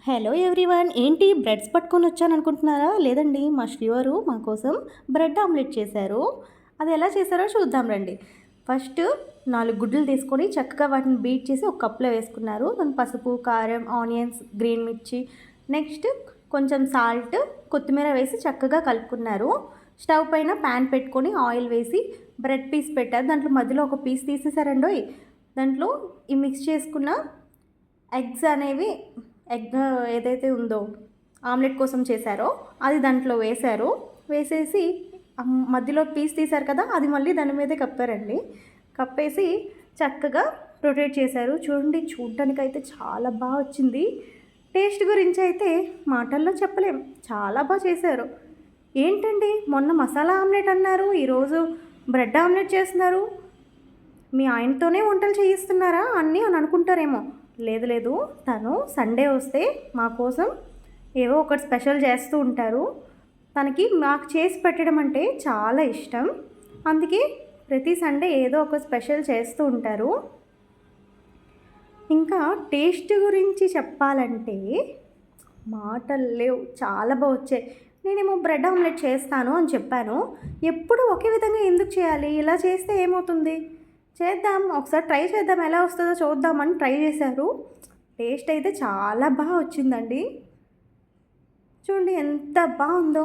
Hello everyone, ఏంటి breads పట్టుకొని వచ్చాను అనుకుంటున్నారా? లేదండి, మా శ్రీవారు మా కోసం బ్రెడ్ ఆమ్లెట్ చేశారు. అది ఎలా చేశారో చూద్దాం రండి. ఫస్ట్ 4 గుడ్లు తీసుకొని చక్కగా వాటిని బీట్ చేసి ఒక కప్లో వేసుకున్నారు. దాని పసుపు, కారం, ఆనియన్స్, గ్రీన్ మిర్చి, నెక్స్ట్ కొంచెం సాల్ట్, కొత్తిమీర వేసి చక్కగా కలుపుకున్నారు. స్టవ్ పైన ప్యాన్ పెట్టుకొని ఆయిల్ వేసి బ్రెడ్ పీస్ పెట్టారు. దాంట్లో మధ్యలో ఒక పీస్ తీసేసారండోయ్. దాంట్లో ఈ మిక్స్ చేసుకున్న ఎగ్స్ అనేవి ఎగ్ ఏదైతే ఉందో ఆమ్లెట్ కోసం చేశారో అది దాంట్లో వేశారు. వేసేసి మధ్యలో పీస్ తీశారు కదా, అది మళ్ళీ దాని మీదే కప్పారండి. కప్పేసి చక్కగా రొటేట్ చేశారు. చూడండి, చూడ్డానికైతే చాలా బాగా వచ్చింది. టేస్ట్ గురించి అయితే మాటల్లో చెప్పలేం, చాలా బాగా చేశారు. ఏంటండి, మొన్న మసాలా ఆమ్లెట్ అన్నారు, ఈరోజు బ్రెడ్ ఆమ్లెట్ చేస్తున్నారు, మీ ఆయనతోనే వంటలు చేయిస్తున్నారా అన్నీ అని అనుకుంటారేమో. లేదు లేదు, తను సండే వస్తే మా కోసం ఏవో ఒకటి స్పెషల్ చేస్తూ ఉంటారు. తనకి మాకు చేసి పెట్టడం అంటే చాలా ఇష్టం. అందుకే ప్రతి సండే ఏదో ఒక స్పెషల్ చేస్తూ ఉంటారు. ఇంకా టేస్ట్ గురించి చెప్పాలంటే మాటలు లేవు, చాలా బాగా వచ్చాయి. నేనేమో బ్రెడ్ ఆమ్లెట్ చేస్తాను అని చెప్పాను. ఎప్పుడు ఒకే విధంగా ఎందుకు చేయాలి? ఇలా చేస్తే ఏమవుతుంది? చేద్దాం, ఒకసారి ట్రై చేద్దాం, ఎలా వస్తుందో చూద్దామని ట్రై చేశారు. టేస్ట్ అయితే చాలా బాగా వచ్చిందండి. చూడండి ఎంత బాగుందో.